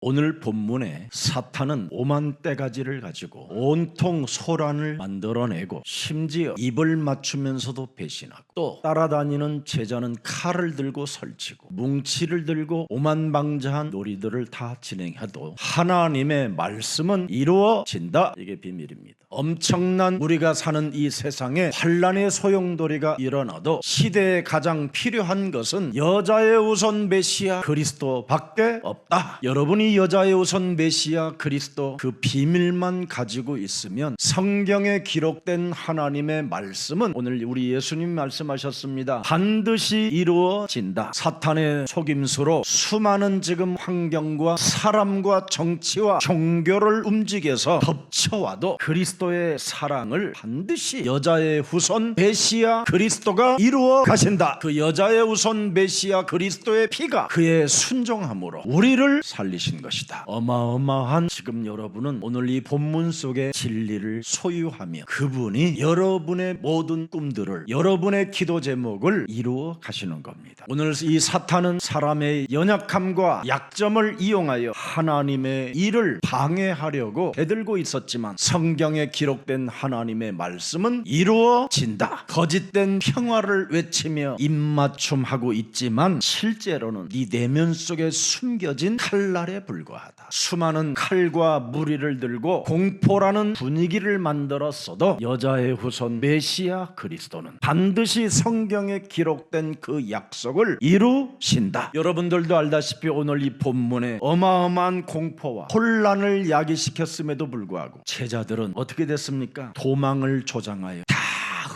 오늘 본문에 사탄은 오만 떼가지를 가지고 온통 소란을 만들어내고 심지어 입을 맞추면서도 배신하고 또 따라다니는 제자는 칼을 들고 설치고 뭉치를 들고 오만방자한 놀이들을 다 진행해도 하나님의 말씀은 이루어진다. 이게 비밀입니다. 엄청난 우리가 사는 이 세상에 환란의 소용돌이가 일어나도 시대에 가장 필요한 것은 여자의 우선 메시아 그리스도밖에 없다. 여러분이 여자의 우선 메시아 그리스도 그 비밀만 가지고 있으면 성경에 기록된 하나님의 말씀은 오늘 우리 예수님 말씀하셨습니다. 반드시 이루어진다. 사탄의 속임수로 수많은 지금 환경과 사람과 정치와 종교를 움직여서 덮쳐와도 그리스도의 사랑을 반드시 여자의 후손 메시아 그리스도가 이루어 가신다. 그 여자의 우선 메시아 그리스도의 피가 그의 순종함으로 우리를 살리신 것이다. 어마어마한 지금 여러분은 오늘 이 본문 속의 진리를 소유하며 그분이 여러분의 모든 꿈들을 여러분의 기도 제목을 이루어 가시는 겁니다. 오늘 이 사탄은 사람의 연약함과 약점을 이용하여 하나님의 일을 방해하려고 대들고 있었지만 성경에 기록된 하나님의 말씀은 이루어진다. 거짓된 평화를 외치며 입맞춤하고 있지만 실제로는 네 내면 속에 숨겨진 칼날에 불과하다. 수많은 칼과 무리를 들고 공포라는 분위기를 만들었어도 여자의 후손 메시아 그리스도는 반드시 성경에 기록된 그 약속을 이루신다. 여러분들도 알다시피 오늘 이 본문에 어마어마한 공포와 혼란을 야기시켰음에도 불구하고 제자들은 어떻게 됐습니까? 도망을 조장하여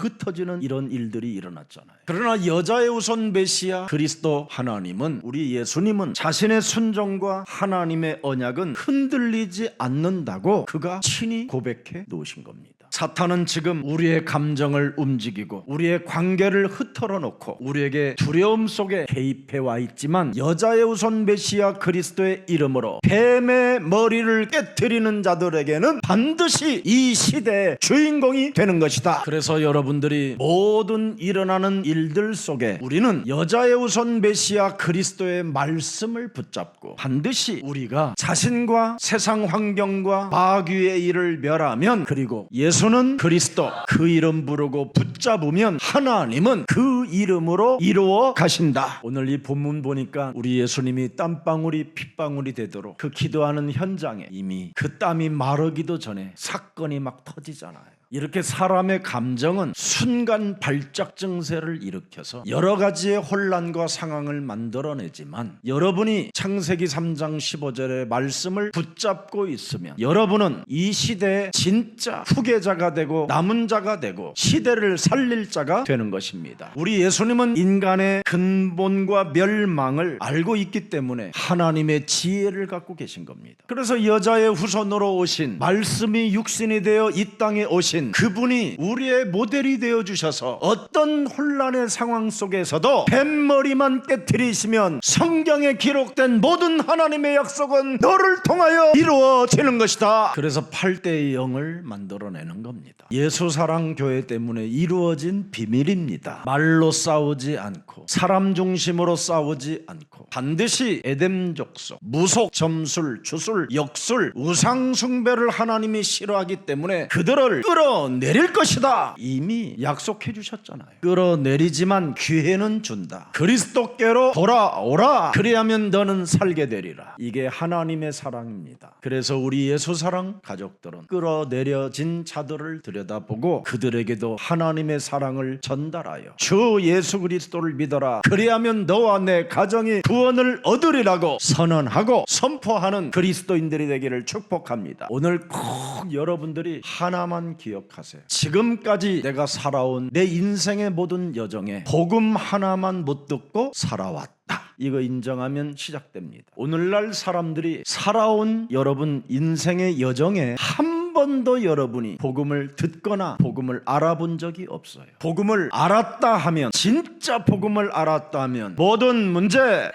흩어지는 이런 일들이 일어났잖아요. 그러나 여자의 우선 메시아 그리스도 하나님은 우리 예수님은 자신의 순종과 하나님의 언약은 흔들리지 않는다고 그가 친히 고백해 놓으신 겁니다. 사탄은 지금 우리의 감정을 움직이고 우리의 관계를 흐트러 놓고 우리에게 두려움 속에 개입해 와 있지만 여자의 우선 메시아 그리스도의 이름으로 뱀의 머리를 깨트리는 자들에게는 반드시 이 시대의 주인공이 되는 것이다. 그래서 여러분들이 모든 일어나는 일들 속에 우리는 여자의 우선 메시아 그리스도의 말씀을 붙잡고 반드시 우리가 자신과 세상 환경과 마귀의 일을 멸하면 그리고 예수는 그리스도 그 이름 부르고 붙잡으면 하나님은 그 이름으로 이루어 가신다. 오늘 이 본문 보니까 우리 예수님이 땀방울이 핏방울이 되도록 그 기도하는 현장에 이미 그 땀이 마르기도 전에 사건이 막 터지잖아요. 이렇게 사람의 감정은 순간 발작 증세를 일으켜서 여러 가지의 혼란과 상황을 만들어내지만 여러분이 창세기 3장 15절의 말씀을 붙잡고 있으면 여러분은 이 시대의 진짜 후계자가 되고 남은 자가 되고 시대를 살릴 자가 되는 것입니다. 우리 예수님은 인간의 근본과 멸망을 알고 있기 때문에 하나님의 지혜를 갖고 계신 겁니다. 그래서 여자의 후손으로 오신 말씀이 육신이 되어 이 땅에 오신 그분이 우리의 모델이 되어주셔서 어떤 혼란의 상황 속에서도 뱀머리만 깨트리시면 성경에 기록된 모든 하나님의 약속은 너를 통하여 이루어지는 것이다. 그래서 8대의 영을 만들어내는 겁니다. 예수사랑교회 때문에 이루어진 비밀입니다. 말로 싸우지 않고 사람 중심으로 싸우지 않고 반드시 에덴 족속, 무속, 점술, 주술, 역술, 우상숭배를 하나님이 싫어하기 때문에 그들을 끌어내릴 것이다. 이미 약속해 주셨잖아요. 끌어내리지만 기회는 준다. 그리스도께로 돌아오라. 그리하면 너는 살게 되리라. 이게 하나님의 사랑입니다. 그래서 우리 예수사랑 가족들은 끌어내려진 자들을 들여다보고 그들에게도 하나님의 사랑을 전달하여 주 예수 그리스도를 믿어라. 그리하면 너와 내 가정이 구원을 얻으리라고 선언하고 선포하는 그리스도인들이 되기를 축복합니다. 오늘 꼭 여러분들이 하나만 기억하세요. 지금까지 내가 살아온 내 인생의 모든 여정에 복음 하나만 못 듣고 살아왔다. 이거 인정하면 시작됩니다. 오늘날 사람들이 살아온 여러분 인생의 여정에 한 번도 여러분이 복음을 듣거나 복음을 알아본 적이 없어요. 복음을 알았다 하면 진짜 복음을 알았다 하면 모든 문제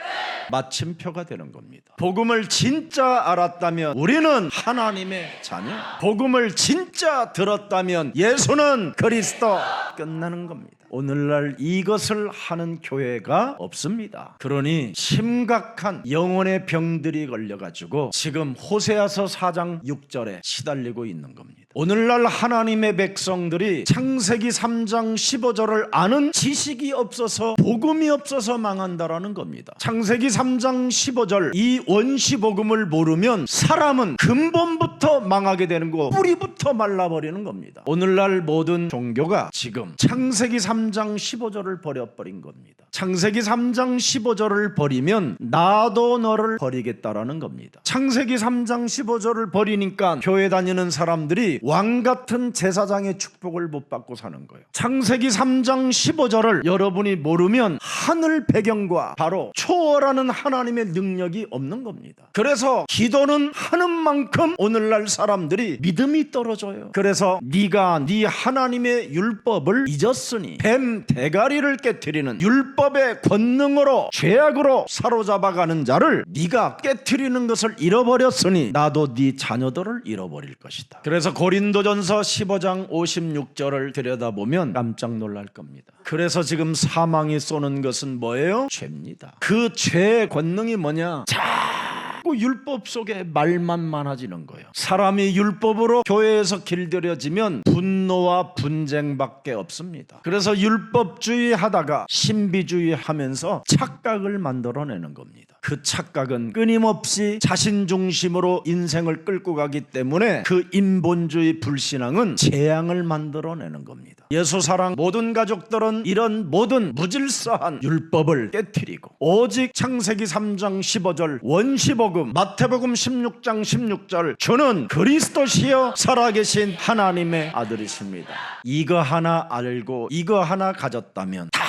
마침표가 되는 겁니다. 복음을 진짜 알았다면 우리는 하나님의 자녀, 복음을 진짜 들었다면 예수는 그리스도 끝나는 겁니다. 오늘날 이것을 하는 교회가 없습니다. 그러니 심각한 영혼의 병들이 걸려가지고 지금 호세아서 4장 6절에 시달리고 있는 겁니다. 오늘날 하나님의 백성들이 창세기 3장 15절을 아는 지식이 없어서 복음이 없어서 망한다라는 겁니다. 창세기 3장 15절 이 원시복음을 모르면 사람은 근본부터 망하게 되는 거, 뿌리부터 말라버리는 겁니다. 오늘날 모든 종교가 지금 창세기 3장 15절을 버려버린 겁니다. 창세기 3장 15절을 버리면 나도 너를 버리겠다라는 겁니다. 창세기 3장 15절을 버리니까 교회 다니는 사람들이 왕 같은 제사장의 축복을 못 받고 사는 거예요. 창세기 3장 15절을 여러분이 모르면 하늘 배경과 바로 초월하는 하나님의 능력이 없는 겁니다. 그래서 기도는 하는 만큼 오늘날 사람들이 믿음이 떨어져요. 그래서 네가 네 하나님의 율법을 잊었으니 뱀 대가리를 깨트리는 율법의 권능으로 죄악으로 사로잡아가는 자를 네가 깨트리는 것을 잃어버렸으니 나도 네 자녀들을 잃어버릴 것이다. 그래서 고린도전서 15장 56절을 들여다보면 깜짝 놀랄 겁니다. 그래서 지금 사망이 쏘는 것은 뭐예요? 죄입니다. 그 죄의 권능이 뭐냐? 자꾸 율법 속에 말만 많아지는 거예요. 사람이 율법으로 교회에서 길들여지면 분노와 분쟁밖에 없습니다. 그래서 율법주의 하다가 신비주의 하면서 착각을 만들어내는 겁니다. 그 착각은 끊임없이 자신 중심으로 인생을 끌고 가기 때문에 그 인본주의 불신앙은 재앙을 만들어내는 겁니다. 예수사랑 모든 가족들은 이런 모든 무질서한 율법을 깨트리고 오직 창세기 3장 15절 원시복음, 마태복음 16장 16절 주는 그리스도시여 살아계신 하나님의 아들이십니다. 이거 하나 알고 이거 하나 가졌다면 다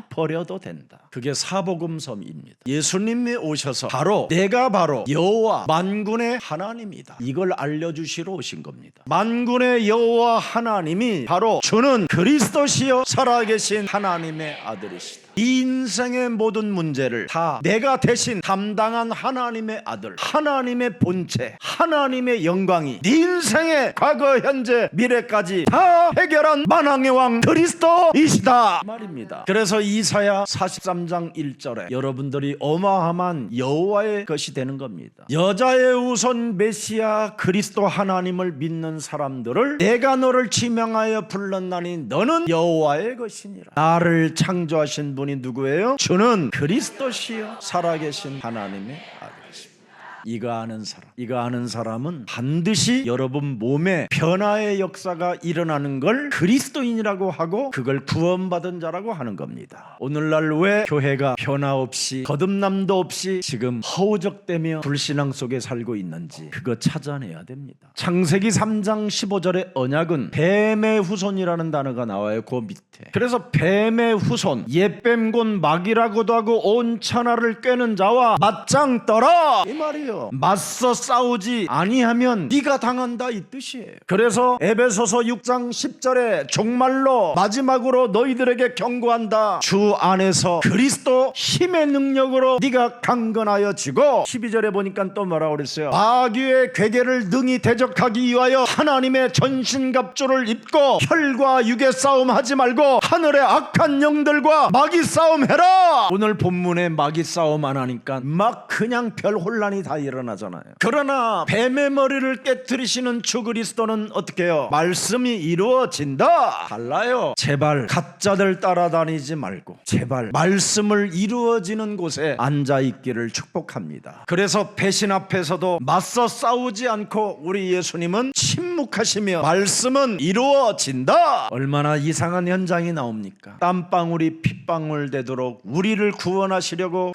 버려도 된다. 그게 사복음서입니다. 예수님이 오셔서 내가 바로 여호와 만군의 하나님이다. 이걸 알려주시러 오신 겁니다. 만군의 여호와 하나님이 바로 주는 그리스도시여 살아계신 하나님의 아들이시다. 이 인생의 모든 문제를 다 내가 대신 담당한 하나님의 아들, 하나님의 본체, 하나님의 영광이 네 인생의 과거, 현재, 미래까지 다 해결한 만왕의 왕 그리스도이시다 말입니다. 그래서 이사야 43장 1절에 여러분들이 어마어마한 여호와의 것이 되는 겁니다. 여자의 우선 메시아 그리스도 하나님을 믿는 사람들을 내가 너를 지명하여 불렀나니 너는 여호와의 것이니라. 나를 창조하신 분이 누구예요? 주는 그리스도시요 살아계신 하나님의 아들이십니다. 이거 아는 사람은 반드시 여러분 몸에 변화의 역사가 일어나는 걸 그리스도인이라고 하고 그걸 구원받은 자라고 하는 겁니다. 오늘날 왜 교회가 변화 없이 거듭남도 없이 지금 허우적대며 불신앙 속에 살고 있는지 그거 찾아내야 됩니다. 창세기 3장 15절의 언약은 뱀의 후손이라는 단어가 나와요. 그 밑에. 그래서 뱀의 후손, 옛뱀 곧 마귀라고도 하고 온 천하를 꿰는 자와 맞짱 떠라 이 말이에요. 맞서 싸우지 아니하면 네가 당한다 이 뜻이에요. 그래서 에베소서 6장 10절에 정말로 마지막으로 너희들에게 경고한다. 주 안에서 그리스도 힘의 능력으로 네가 강건하여 지고 12절에 보니까 또 뭐라고 그랬어요? 마귀의 괴계를 능히 대적하기 위하여 하나님의 전신갑주를 입고 혈과 육의 싸움 하지 말고 하늘의 악한 영들과 마귀 싸움 해라. 오늘 본문에 마귀 싸움 안 하니까 막 그냥 별 혼란이 다 일어나잖아요. 그러나 뱀의 머리를 깨트리시는 주 그리스도는 어떻게 해요? 말씀이 이루어진다. 달라요. 제발 가짜들 따라다니지 말고 제발 말씀을 이루어지는 곳에 앉아있기를 축복합니다. 그래서 배신 앞에서도 맞서 싸우지 않고 우리 예수님은 침묵하시며 말씀은 이루어진다. 얼마나 이상한 현장이 나옵니까? 땀방울이 핏방울 되도록 우리를 구원하시려고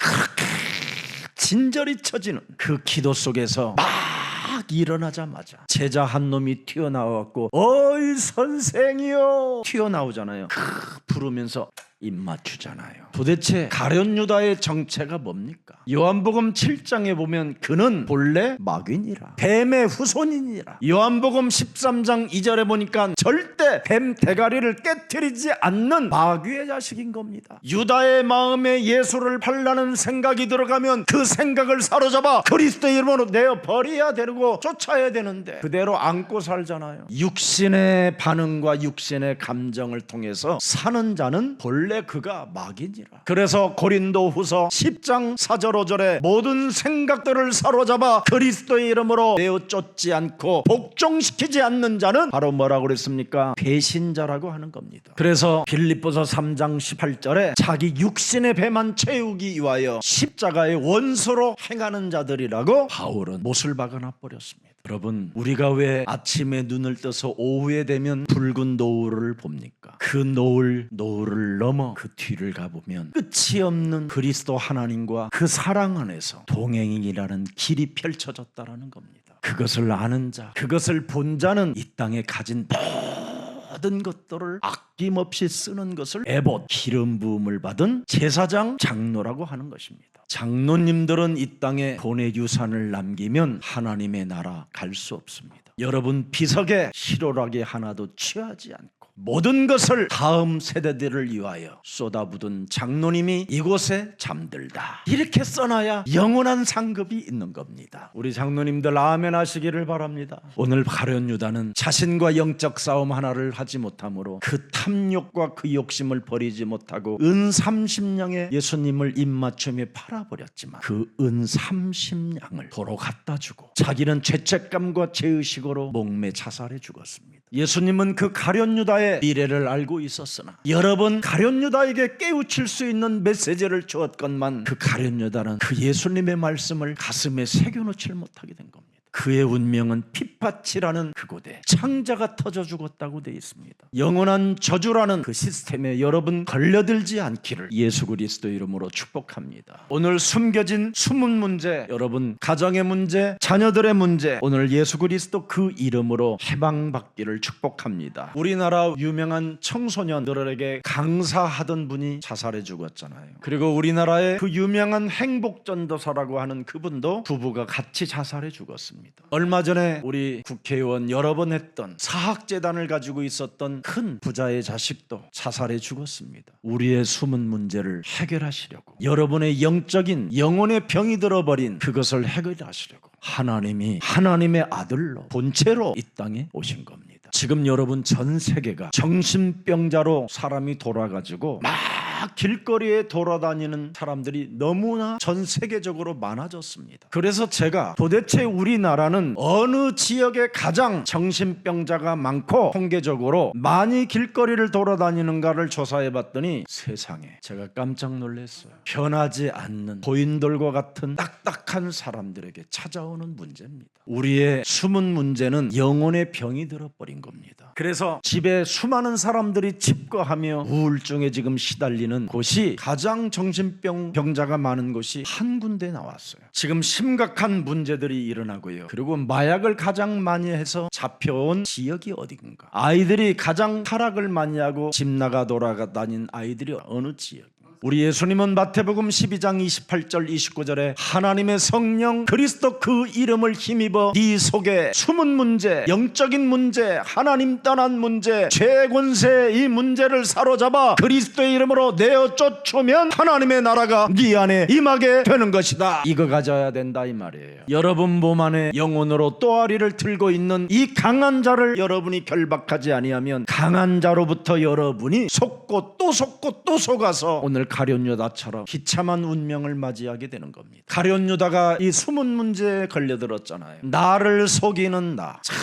진절이 쳐지는 그 기도 속에서 막 일어나자마자 제자 한 놈이 튀어나와갖고 어이 선생이요 튀어나오잖아요. 부르면서 입맞추잖아요. 도대체 가룟 유다의 정체가 뭡니까? 요한복음 7장에 보면 그는 본래 마귀니라, 뱀의 후손이니라. 요한복음 13장 2절에 보니까 절대 뱀 대가리를 깨트리지 않는 마귀의 자식인 겁니다. 유다의 마음에 예수를 팔라는 생각이 들어가면 그 생각을 사로잡아 그리스도의 이름으로 내어 버려야 되고 쫓아야 되는데 그대로 안고 살잖아요. 육신의 반응과 육신의 감정을 통해서 사는 자는 본래 그가 마귀니라. 그래서 고린도후서 10장 4절 5절에 모든 생각들을 사로잡아 그리스도의 이름으로 내어 쫓지 않고 복종시키지 않는 자는 바로 뭐라고 그랬습니까? 배신자라고 하는 겁니다. 그래서 빌립보서 3장 18절에 자기 육신의 배만 채우기 위하여 십자가의 원수로 행하는 자들이라고 바울은 못을 박아놔 버렸습니다. 여러분, 우리가 왜 아침에 눈을 떠서 오후에 되면 붉은 노을을 봅니까? 그 노을을 넘어 그 뒤를 가보면 끝이 없는 그리스도 하나님과 그 사랑 안에서 동행이라는 길이 펼쳐졌다라는 겁니다. 그것을 아는 자, 그것을 본 자는 이 땅에 가진 모든 것들을 아낌없이 쓰는 것을 에봇, 기름 부음을 받은 제사장, 장로라고 하는 것입니다. 장로님들은 이 땅에 본의 유산을 남기면 하나님의 나라 갈 수 없습니다. 여러분, 비석에 실오라기 하나도 취하지 않고 모든 것을 다음 세대들을 위하여 쏟아붓은 장로님이 이곳에 잠들다, 이렇게 써놔야 영원한 상급이 있는 겁니다. 우리 장로님들 아멘 하시기를 바랍니다. 오늘 가룟 유다는 자신과 영적 싸움 하나를 하지 못함으로 그 탐욕과 그 욕심을 버리지 못하고 은 30냥에 예수님을 입맞춤에 팔아버렸지만 그 은 30냥을 도로 갖다 주고 자기는 죄책감과 죄의식으로 목매 자살해 죽었습니다. 예수님은 그 가룟 유다의 미래를 알고 있었으나 여러분, 가룟 유다에게 깨우칠 수 있는 메시지를 주었건만 그 가룟 유다는 그 예수님의 말씀을 가슴에 새겨놓지 못하게 된 겁니다. 그의 운명은 핏밭이라는 그곳에 창자가 터져 죽었다고 되어 있습니다. 영원한 저주라는 그 시스템에 여러분 걸려들지 않기를 예수 그리스도 이름으로 축복합니다. 오늘 숨겨진 숨은 문제, 여러분 가정의 문제, 자녀들의 문제, 오늘 예수 그리스도 그 이름으로 해방받기를 축복합니다. 우리나라 유명한 청소년들에게 강사하던 분이 자살해 죽었잖아요. 그리고 우리나라의 그 유명한 행복전도사라고 하는 그분도 부부가 같이 자살해 죽었습니다. 얼마 전에 우리 국회의원 여러 번 했던 사학재단을 가지고 있었던 큰 부자의 자식도 자살해 죽었습니다. 우리의 숨은 문제를 해결하시려고, 여러분의 영적인 영혼의 병이 들어버린 그것을 해결하시려고 하나님이 하나님의 아들로 본체로 이 땅에 오신 겁니다. 지금 여러분 전 세계가 정신병자로 사람이 돌아가지고 막 길거리에 돌아다니는 사람들이 너무나 전 세계적으로 많아졌습니다. 그래서 제가 도대체 우리나라는 어느 지역에 가장 정신병자가 많고 통계적으로 많이 길거리를 돌아다니는가를 조사해 봤더니 세상에, 제가 깜짝 놀랐어요. 변하지 않는 고인돌과 같은 딱딱한 사람들에게 찾아오는 문제입니다. 우리의 숨은 문제는 영혼의 병이 들어버린 겁니다. 그래서 집에 수많은 사람들이 집거하며 우울증에 지금 시달리는 곳이, 가장 정신병자가 많은 곳이 한 군데 나왔어요. 지금 심각한 문제들이 일어나고요. 그리고 마약을 가장 많이 해서 잡혀온 지역이 어딘가, 아이들이 가장 타락을 많이 하고 집 나가 돌아다닌 아이들이 어느 지역. 우리 예수님은 마태복음 12장 28절 29절에 하나님의 성령 그리스도 그 이름을 힘입어 네 속에 숨은 문제, 영적인 문제, 하나님 떠난 문제, 죄 권세, 이 문제를 사로잡아 그리스도의 이름으로 내어 쫓으면 하나님의 나라가 네 안에 임하게 되는 것이다. 이거 가져야 된다 이 말이에요. 여러분 몸 안에 영혼으로 또아리를 들고 있는 이 강한 자를 여러분이 결박하지 아니하면 강한 자로부터 여러분이 속고 또 속고 또 속아서 오늘 가룟 유다처럼 비참한 운명을 맞이하게 되는 겁니다. 가룟 유다가 이 숨은 문제에 걸려들었잖아요. 나를 속이는 나, 참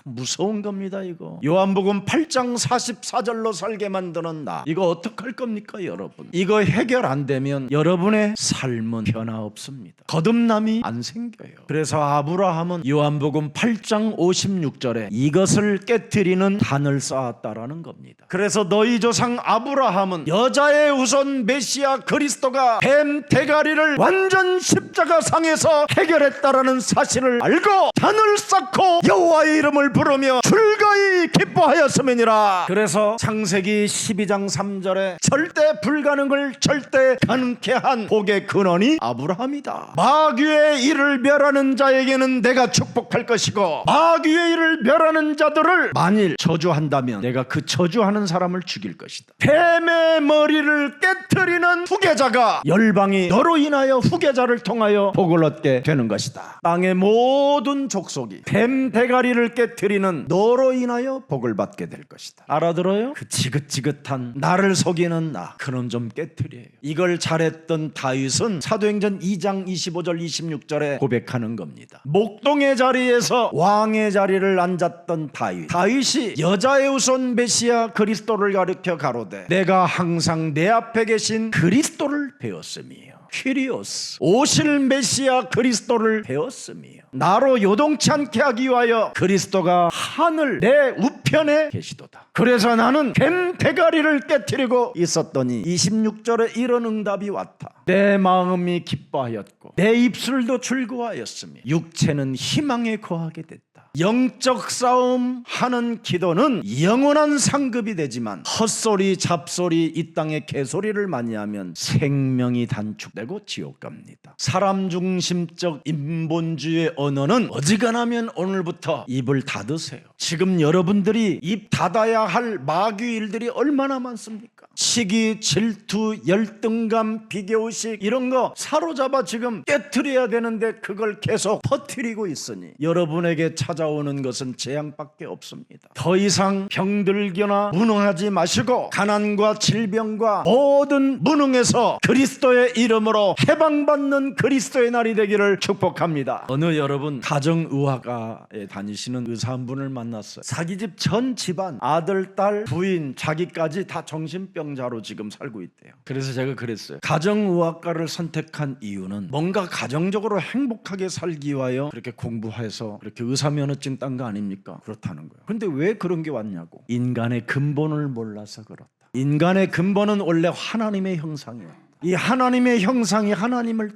무서운 겁니다. 이거 요한복음 8장 44절로 살게 만드는 나, 이거 어떡할 겁니까 여러분? 이거 해결 안 되면 여러분의 삶은 변화 없습니다. 거듭남이 안 생겨요. 그래서 아브라함은 요한복음 8장 56절에 이것을 깨트리는 단을 쌓았다라는 겁니다. 그래서 너희 조상 아브라함은 여자의 후손 메시아 그리스도가 뱀 대가리를 완전 십자가 상에서 해결했다라는 사실을 알고 단을 쌓고 여호와의 이름을 부르며 즐거이 기뻐하였음이니라. 그래서 창세기 12장 3절에 절대 불가능을 절대 가능케 한 복의 근원이 아브라함이다. 마귀의 일을 멸하는 자에게는 내가 축복할 것이고, 마귀의 일을 멸하는 자들을 만일 저주한다면 내가 그 저주하는 사람을 죽일 것이다. 뱀의 머리를 깨트리는 후계자가 열방이 너로 인하여 후계자를 통하여 복을 얻게 되는 것이다. 땅의 모든 족속이 뱀 대가리를 깨트리는 너로 인하여 복을 받게 될 것이다. 알아들어요? 그 지긋지긋한 나를 속이는 나, 그놈 좀 깨트려요. 이걸 잘했던 다윗은 사도행전 2장 25절 26절에 고백하는 겁니다. 목동의 자리에서 왕의 자리를 앉았던 다윗이 여자의 우선 메시아 그리스도를 가리켜 가로되 내가 항상 내 앞에 계신 그리스도를 배웠음이요, 퀴리오스, 오실 메시아 그리스도를 배웠음이요, 나로 요동치 않게 하기 위하여 그리스도가 하늘 내 우편에 계시도다. 그래서 나는 뱀 대가리를 깨트리고 있었더니 26절에 이런 응답이 왔다. 내 마음이 기뻐하였고 내 입술도 즐거워하였으며 육체는 희망에 거하게 됐다. 영적 싸움 하는 기도는 영원한 상급이 되지만 헛소리 잡소리 이 땅의 개소리를 많이 하면 생명이 단축되고 지옥 갑니다. 사람 중심적 인본주의의 언어는 어지간하면 오늘부터 입을 닫으세요. 지금 여러분들이 입 닫아야 할 마귀 일들이 얼마나 많습니까? 시기, 질투, 열등감, 비교의식 이런 거 사로잡아 지금 깨트려야 되는데 그걸 계속 퍼뜨리고 있으니 여러분에게 찾아오는 것은 재앙밖에 없습니다. 더 이상 병들거나 무능하지 마시고 가난과 질병과 모든 무능에서 그리스도의 이름으로 해방받는 그리스도의 날이 되기를 축복합니다. 어느 여러분 가정의학과에 다니시는 의사 한 분을 만났어요. 자기 집 전 집안 아들, 딸, 부인, 자기까지 다 정신병자로 지금 살고 있대요. 그래서 제가 그랬어요. 가정의학과를 선택한 이유는 뭔가 가정적으로 행복하게 살기 위하여 그렇게 공부해서 그렇게 의사면허증 딴 거 아닙니까? 그렇다는 거예요. 그런데 왜 그런 게 왔냐고. 인간의 근본을 몰라서 그렇다. 인간의 근본은 원래 하나님의 형상이에요. 이 하나님의 형상이 하나님을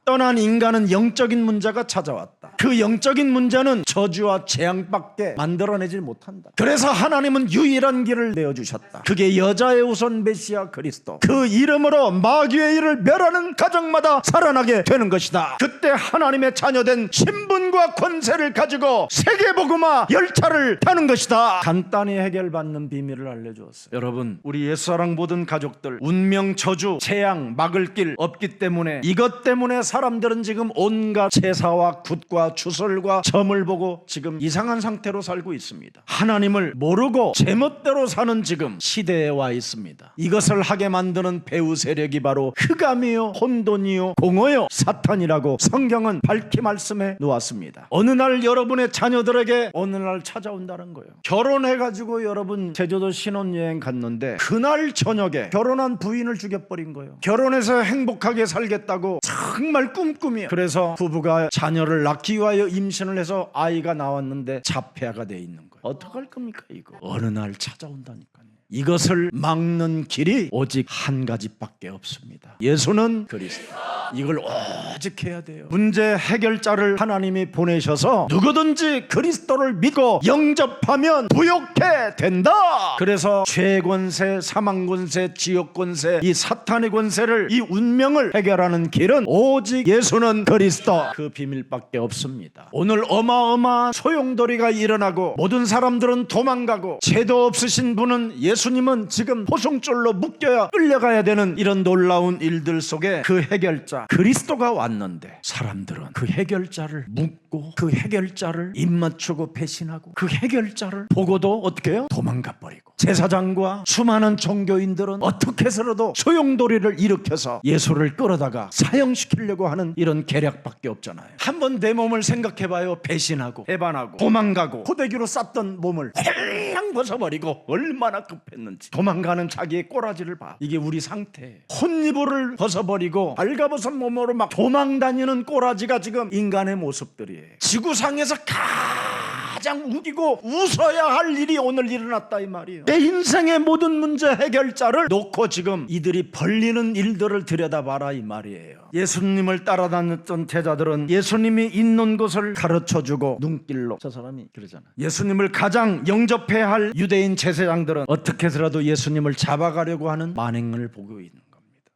떠난 인간은 영적인 문제가 찾아왔다. 그 영적인 문제는 저주와 재앙밖에 만들어내질 못한다. 그래서 하나님은 유일한 길을 내어주셨다. 그게 여자의 우선 메시아 그리스도, 그 이름으로 마귀의 일을 멸하는 가정마다 살아나게 되는 것이다. 그때 하나님의 자녀된 신분과 권세를 가지고 세계복음화 열차를 타는 것이다. 간단히 해결받는 비밀을 알려주었어요. 여러분, 우리 옛사랑 모든 가족들 운명, 저주, 재앙 막을 길 없기 때문에 이것 때문에 사람들은 지금 온갖 제사와 굿과 주설과 점을 보고 지금 이상한 상태로 살고 있습니다. 하나님을 모르고 제멋대로 사는 지금 시대에 와 있습니다. 이것을 하게 만드는 배후 세력이 바로 흑암이요, 혼돈이요, 공허요, 사탄이라고 성경은 밝히 말씀해 놓았습니다. 어느 날 여러분의 자녀들에게 어느 날 찾아온다는 거예요. 결혼해가지고 여러분 제주도 신혼여행 갔는데 그날 저녁에 결혼한 부인을 죽여버린 거예요. 결혼해서 행복하게 살겠다고 정말 꿈꾸며, 그래서 부부가 자녀를 낳기 위하여 임신을 해서 아이가 나왔는데 자폐아가 돼 있는 거예요. 어떡할 겁니까 이거? 어느 날 찾아온다니까요. 이것을 막는 길이 오직 한 가지밖에 없습니다. 예수는 그리스도. 이걸 오직 해야 돼요. 문제 해결자를 하나님이 보내셔서 누구든지 그리스도를 믿고 영접하면 부욕해 된다. 그래서 죄 권세, 사망 권세, 지옥 권세, 이 사탄의 권세를, 이 운명을 해결하는 길은 오직 예수는 그리스도, 그 비밀밖에 없습니다. 오늘 어마어마한 소용돌이가 일어나고 모든 사람들은 도망가고 죄도 없으신 분은 예수님은 지금 포송줄로 묶여야 끌려가야 되는 이런 놀라운 일들 속에 그 해결자 그리스도가 왔는데 사람들은 그 해결자를 묻고 그 해결자를 입맞추고 배신하고 그 해결자를 보고도 어떻게 해요? 도망가 버리고, 제사장과 수많은 종교인들은 어떻게 해서라도 소용돌이를 일으켜서 예수를 끌어다가 사형시키려고 하는 이런 계략밖에 없잖아요. 한번 내 몸을 생각해봐요. 배신하고 배반하고 도망가고 포대기로 쌌던 몸을 홀랑 벗어버리고 얼마나 급했는지 도망가는 자기의 꼬라지를 봐. 이게 우리 상태. 혼이불을 벗어버리고 발가벗은 몸으로 막 도망다니는 꼬라지가 지금 인간의 모습들이에요. 지구상에서 가장 우기고 웃어야 할 일이 오늘 일어났다 이 말이에요. 내 인생의 모든 문제 해결자를 놓고 지금 이들이 벌리는 일들을 들여다봐라 이 말이에요. 예수님을 따라다녔던 제자들은 예수님이 있는 곳을 가르쳐주고 눈길로, 저 사람이 그러잖아. 예수님을 가장 영접해야 할 유대인 제사장들은 어떻게 해서라도 예수님을 잡아가려고 하는 만행을 보고 있는 겁니다.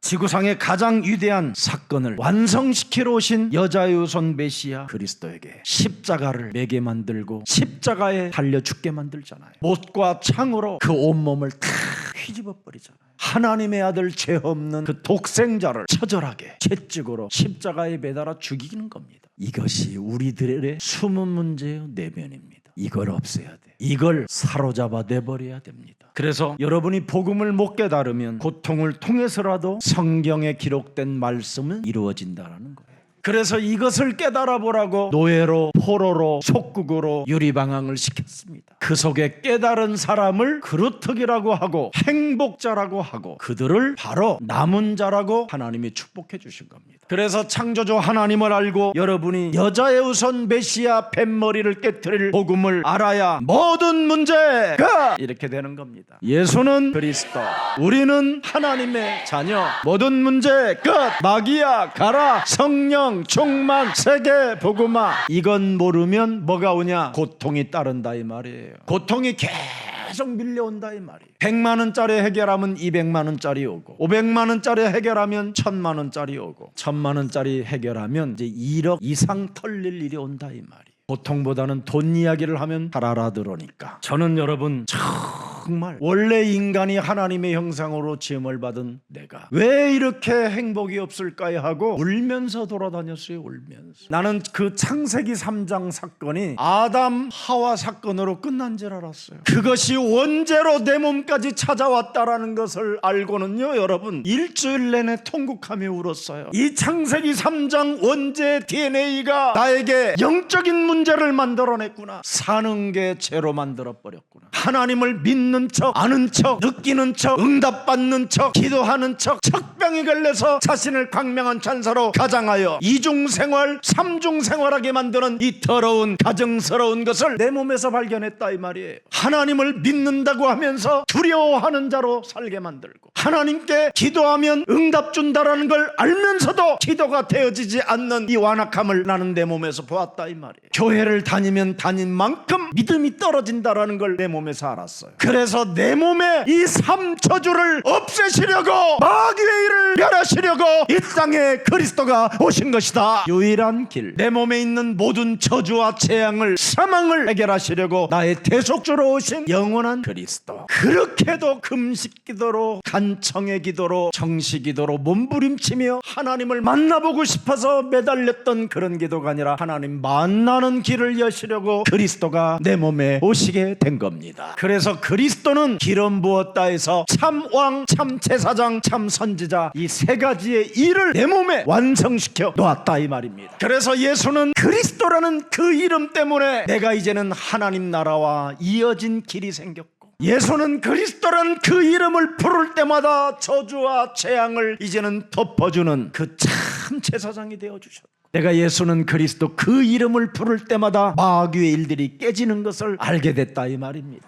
지구상의 가장 위대한 사건을 완성시키러 오신 여자의 후손 메시아 그리스도에게 십자가를 매게 만들고 십자가에 달려 죽게 만들잖아요. 못과 창으로 그 온몸을 다 휘집어 버리잖아요. 하나님의 아들 죄 없는 그 독생자를 처절하게 채찍으로 십자가에 매달아 죽이는 겁니다. 이것이 우리들의 숨은 문제의 내면입니다. 이걸 없애야 돼. 이걸 사로잡아 내버려야 됩니다. 그래서 여러분이 복음을 못 깨달으면 고통을 통해서라도 성경에 기록된 말씀은 이루어진다는 거예요. 그래서 이것을 깨달아 보라고 노예로, 포로로, 속국으로 유리방황을 시켰습니다. 그 속에 깨달은 사람을 그루터기라고 하고 행복자라고 하고 그들을 바로 남은 자라고 하나님이 축복해 주신 겁니다. 그래서 창조주 하나님을 알고 여러분이 여자의 우선 메시아 뱃머리를 깨트릴 복음을 알아야 모든 문제가 이렇게 되는 겁니다. 예수는 그리스도, 우리는 하나님의 자녀, 모든 문제 끝, 마귀야 가라, 성령 충만, 세계 복음화. 이건 모르면 뭐가 오냐? 고통이 따른다 이 말이에요. 고통이 계속 밀려온다 이 말이에요. 100만 원짜리 해결하면 200만 원짜리 오고, 500만 원짜리 해결하면 1000만 원짜리 오고, 1000만 원짜리 해결하면 이제 1억 이상 털릴 일이 온다 이 말이에요. 고통보다는 돈 이야기를 하면 잘 알아들으니까. 저는 여러분 정말 원래 인간이 하나님의 형상으로 지음을 받은 내가 왜 이렇게 행복이 없을까요 하고 울면서 돌아다녔어요. 울면서. 나는 그 창세기 3장 사건이 아담 하와 사건으로 끝난 줄 알았어요. 그것이 원죄로 내 몸까지 찾아왔다라는 것을 알고는요 여러분 일주일 내내 통곡하며 울었어요. 이 창세기 3장 원죄 DNA가 나에게 영적인 문제를 만들어냈구나. 사는 게 죄로 만들어버렸구나. 하나님을 믿는 척, 아는 척, 느끼는 척, 응답받는 척, 기도하는 척, 척병이 걸려서 자신을 광명한 천사로 가장하여 이중생활, 삼중생활하게 만드는 이 더러운 가정스러운 것을 내 몸에서 발견했다 이 말이에요. 하나님을 믿는다고 하면서 두려워하는 자로 살게 만들고, 하나님께 기도하면 응답 준다라는 걸 알면서도 기도가 되어지지 않는 이 완악함을 나는 내 몸에서 보았다 이 말이에요. 교회를 다니면 다닌 만큼 믿음이 떨어진다라는 걸 내 몸에서 알았어요. 그래서 내 몸에 이 삼초주를 없애시려고, 마귀의 일을 멸하시려고 이 땅에 그리스도가 오신 것이다. 유일한 길, 내 몸에 있는 모든 저주와 재앙을, 사망을 해결하시려고 나의 대속주로 오신 영원한 그리스도. 그렇게도 금식 기도로, 간청의 기도로, 정시 기도로 몸부림치며 하나님을 만나보고 싶어서 매달렸던 그런 기도가 아니라 하나님 만나는 길을 여시려고 그리스도가 내 몸에 오시게 된 겁니다. 그래서 그리스도는 기름 부었다 해서 참왕, 참제사장, 참선지자 이 세 가지의 일을 내 몸에 완성시켜 놓았다 이 말입니다. 그래서 예수는 그리스도라는 그 이름 때문에 내가 이제는 하나님 나라와 이어진 길이 생겼고, 예수는 그리스도라는 그 이름을 부를 때마다 저주와 재앙을 이제는 덮어주는 그 참 제사장이 되어주셨고, 내가 예수는 그리스도 그 이름을 부를 때마다 마귀의 일들이 깨지는 것을 알게 됐다 이 말입니다.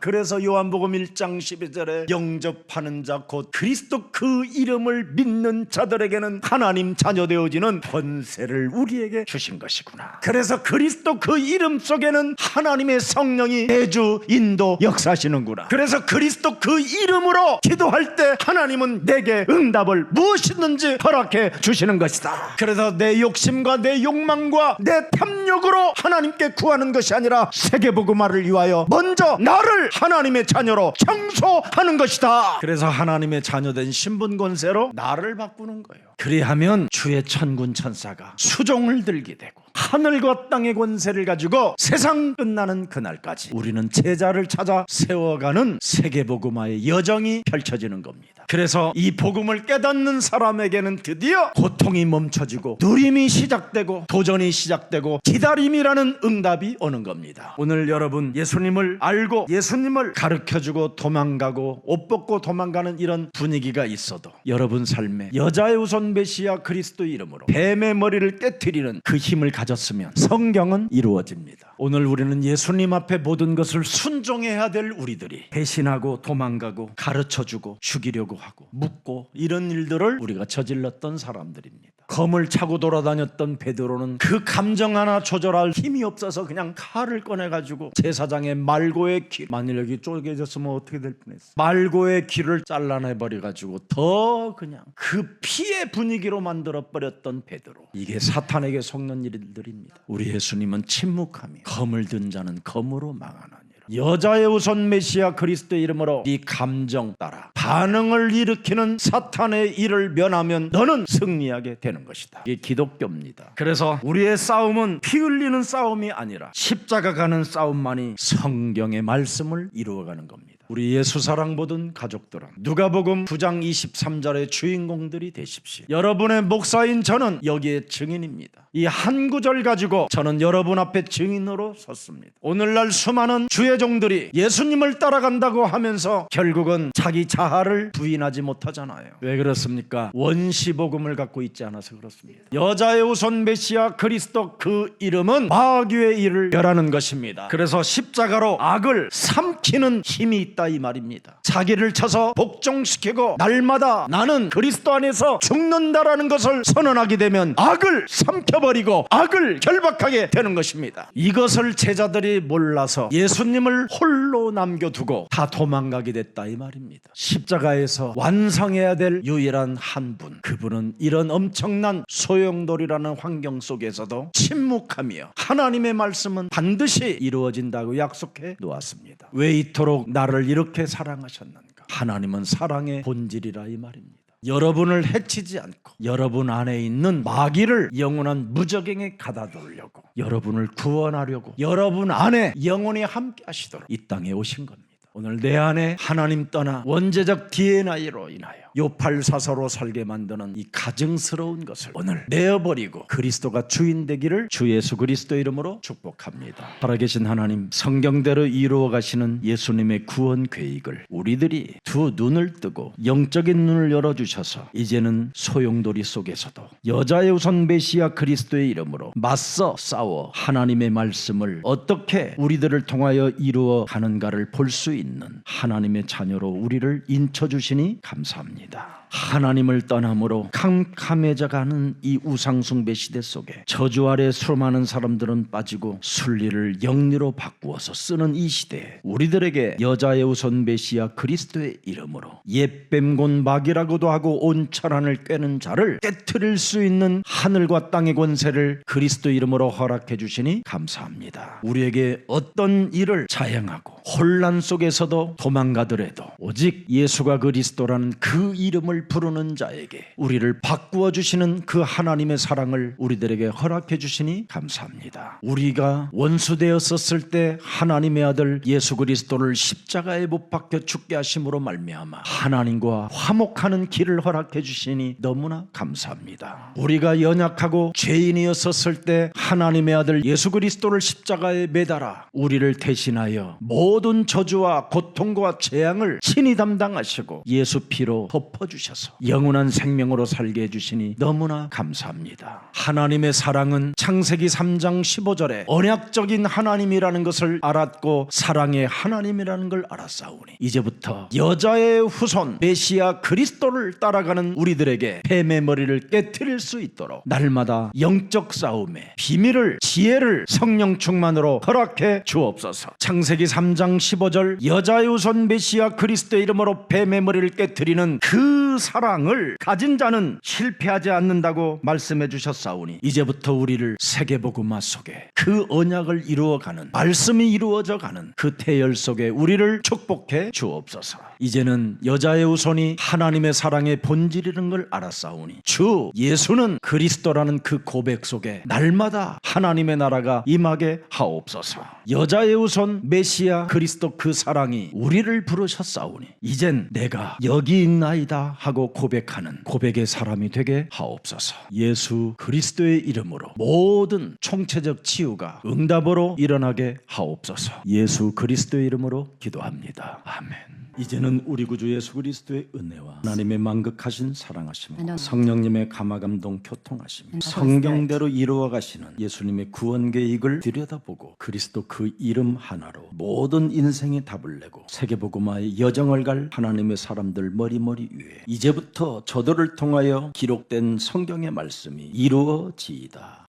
그래서 요한복음 1장 12절에 영접하는 자 곧 그리스도 그 이름을 믿는 자들에게는 하나님 자녀 되어지는 권세를 우리에게 주신 것이구나. 그래서 그리스도 그 이름 속에는 하나님의 성령이 내주 인도 역사하시는구나. 그래서 그리스도 그 이름으로 기도할 때 하나님은 내게 응답을 무엇이든지 허락해 주시는 것이다. 그래서 내 욕심과 내 욕망과 내 탐욕으로 하나님께 구하는 것이 아니라 세계복음화를 위하여 먼저 나를 하나님의 자녀로 청소하는 것이다. 그래서 하나님의 자녀된 신분 권세로 나를 바꾸는 거예요. 그리하면 주의 천군 천사가 수종을 들게 되고 하늘과 땅의 권세를 가지고 세상 끝나는 그날까지 우리는 제자를 찾아 세워가는 세계복음화의 여정이 펼쳐지는 겁니다. 그래서 이 복음을 깨닫는 사람에게는 드디어 고통이 멈춰지고 누림이 시작되고 도전이 시작되고 기다림이라는 응답이 오는 겁니다. 오늘 여러분 예수님을 알고 예수님을 가르쳐주고 도망가고 옷 벗고 도망가는 이런 분위기가 있어도 여러분 삶에 여자의 우선 메시아 그리스도 이름으로 뱀의 머리를 깨트리는 그 힘을 가졌으면 성경은 이루어집니다. 오늘 우리는 예수님 앞에 모든 것을 순종해야 될 우리들이 배신하고 도망가고 가르쳐주고 죽이려고 하고 묻고 이런 일들을 우리가 저질렀던 사람들입니다. 검을 차고 돌아다녔던 베드로는 그 감정 하나 조절할 힘이 없어서 그냥 칼을 꺼내가지고 제사장의 말고의 귀, 만일 여기 쪼개졌으면 어떻게 될 뻔했어. 말고의 귀를 잘라내버려가지고 더 그냥 그 피의 분위기로 만들어버렸던 베드로. 이게 사탄에게 속는 일들입니다. 우리 예수님은 침묵하며 검을 든 자는 검으로 망하나니 여자의 우선 메시아 그리스도의 이름으로 네 감정 따라 반응을 일으키는 사탄의 일을 면하면 너는 승리하게 되는 것이다. 이게 기독교입니다. 그래서 우리의 싸움은 피 흘리는 싸움이 아니라 십자가 가는 싸움만이 성경의 말씀을 이루어가는 겁니다. 우리 예수 사랑 보던 가족들은 누가복음 9장 23절의 주인공들이 되십시오. 여러분의 목사인 저는 여기에 증인입니다. 이 한 구절 가지고 저는 여러분 앞에 증인으로 섰습니다. 오늘날 수많은 주의 종들이 예수님을 따라간다고 하면서 결국은 자기 자아를 부인하지 못하잖아요. 왜 그렇습니까? 원시복음을 갖고 있지 않아서 그렇습니다. 여자의 우선 메시아 그리스도 그 이름은 마귀의 일을 멸하는 것입니다. 그래서 십자가로 악을 삼키는 힘이 있다 이 말입니다. 자기를 쳐서 복종시키고 날마다 나는 그리스도 안에서 죽는다라는 것을 선언하게 되면 악을 삼켜버리고 악을 결박하게 되는 것입니다. 이것을 제자들이 몰라서 예수님을 홀로 남겨두고 다 도망가게 됐다 이 말입니다. 십자가에서 완성해야 될 유일한 한 분, 그분은 이런 엄청난 소용돌이라는 환경 속에서도 침묵하며 하나님의 말씀은 반드시 이루어진다고 약속해 놓았습니다. 왜 이토록 나를 이렇게 사랑하셨는가? 하나님은 사랑의 본질이라 이 말입니다. 여러분을 해치지 않고 여러분 안에 있는 마귀를 영원한 무적행에 가다두려고 여러분을 구원하려고 여러분 안에 영원히 함께 하시도록 이 땅에 오신 겁니다. 오늘 내 안에 하나님 떠나 원죄적 DNA로 인하여 요팔사서로 살게 만드는 이 가증스러운 것을 오늘 내어버리고 그리스도가 주인 되기를 주 예수 그리스도 이름으로 축복합니다. 살아계신 하나님, 성경대로 이루어 가시는 예수님의 구원 계획을 우리들이 두 눈을 뜨고 영적인 눈을 열어주셔서 이제는 소용돌이 속에서도 여자의 우선 메시아 그리스도의 이름으로 맞서 싸워 하나님의 말씀을 어떻게 우리들을 통하여 이루어 가는가를 볼 수 있는 하나님의 자녀로 우리를 인쳐주시니 감사합니다. 하나님을 떠남으로 캄캄해져가는 이 우상숭배 시대 속에 저주 아래 수많은 사람들은 빠지고 순리를 영리로 바꾸어서 쓰는 이 시대에 우리들에게 여자의 우선 메시아 그리스도의 이름으로 옛뱀곤 마귀라고도 하고 온 천한을 꿰는 자를 깨트릴 수 있는 하늘과 땅의 권세를 그리스도 이름으로 허락해 주시니 감사합니다. 우리에게 어떤 일을 자행하고 혼란 속에서도 도망가더라도 오직 예수가 그리스도라는 그 이름을 부르는 자에게 우리를 바꾸어 주시는 그 하나님의 사랑을 우리들에게 허락해 주시니 감사합니다. 우리가 원수되었었을 때 하나님의 아들 예수 그리스도를 십자가에 못 박혀 죽게 하심으로 말미암아 하나님과 화목하는 길을 허락해 주시니 너무나 감사합니다. 우리가 연약하고 죄인이었었을 때 하나님의 아들 예수 그리스도를 십자가에 매달아 우리를 대신하여 모든 저주와 고통과 재앙을 친히 담당하시고 예수 피로 덮어주셔서 영원한 생명으로 살게 해주시니 너무나 감사합니다. 하나님의 사랑은 창세기 3장 15절에 언약적인 하나님이라는 것을 알았고 사랑의 하나님이라는 걸 알았사오니 이제부터 여자의 후손 메시아 그리스도를 따라가는 우리들에게 뱀의 머리를 깨트릴 수 있도록 날마다 영적 싸움에 비밀을 지혜를 성령 충만으로 허락해 주옵소서. 창세기 3장 15절 여자의 후손 메시아 그리스도의 이름으로 뱀의 머리를 깨트리는 그 사랑을 가진 자는 실패하지 않는다고 말씀해 주셨사오니 이제부터 우리를 세계복음화 속에 그 언약을 이루어가는 말씀이 이루어져 가는 그 태열 속에 우리를 축복해 주옵소서. 이제는 여자의 후손이 하나님의 사랑의 본질이라는 걸 알았사오니 주 예수는 그리스도라는 그 고백 속에 날마다 하나님의 나라가 임하게 하옵소서. 여자의 후손 메시아 그리스도 그 사랑이 우리를 부르셨사오니 이젠 내가 여기 있나이다 하고 고백하는 고백의 사람이 되게 하옵소서. 예수 그리스도의 이름으로 모든 총체적 치유가 응답으로 일어나게 하옵소서. 예수 그리스도의 이름으로 기도합니다. 아멘. 이제는 우리 구주 예수 그리스도의 은혜와 하나님의 만극하신 사랑하심, 성령님의 감화감동 교통하심, 성경대로 이루어가시는 예수님의 구원 계획을 들여다보고 그리스도 그 이름 하나로 모든 인생의 답을 내고 세계복음화의 여정을 갈 하나님의 사람들 머리머리 위에 이제부터 저들을 통하여 기록된 성경의 말씀이 이루어지이다.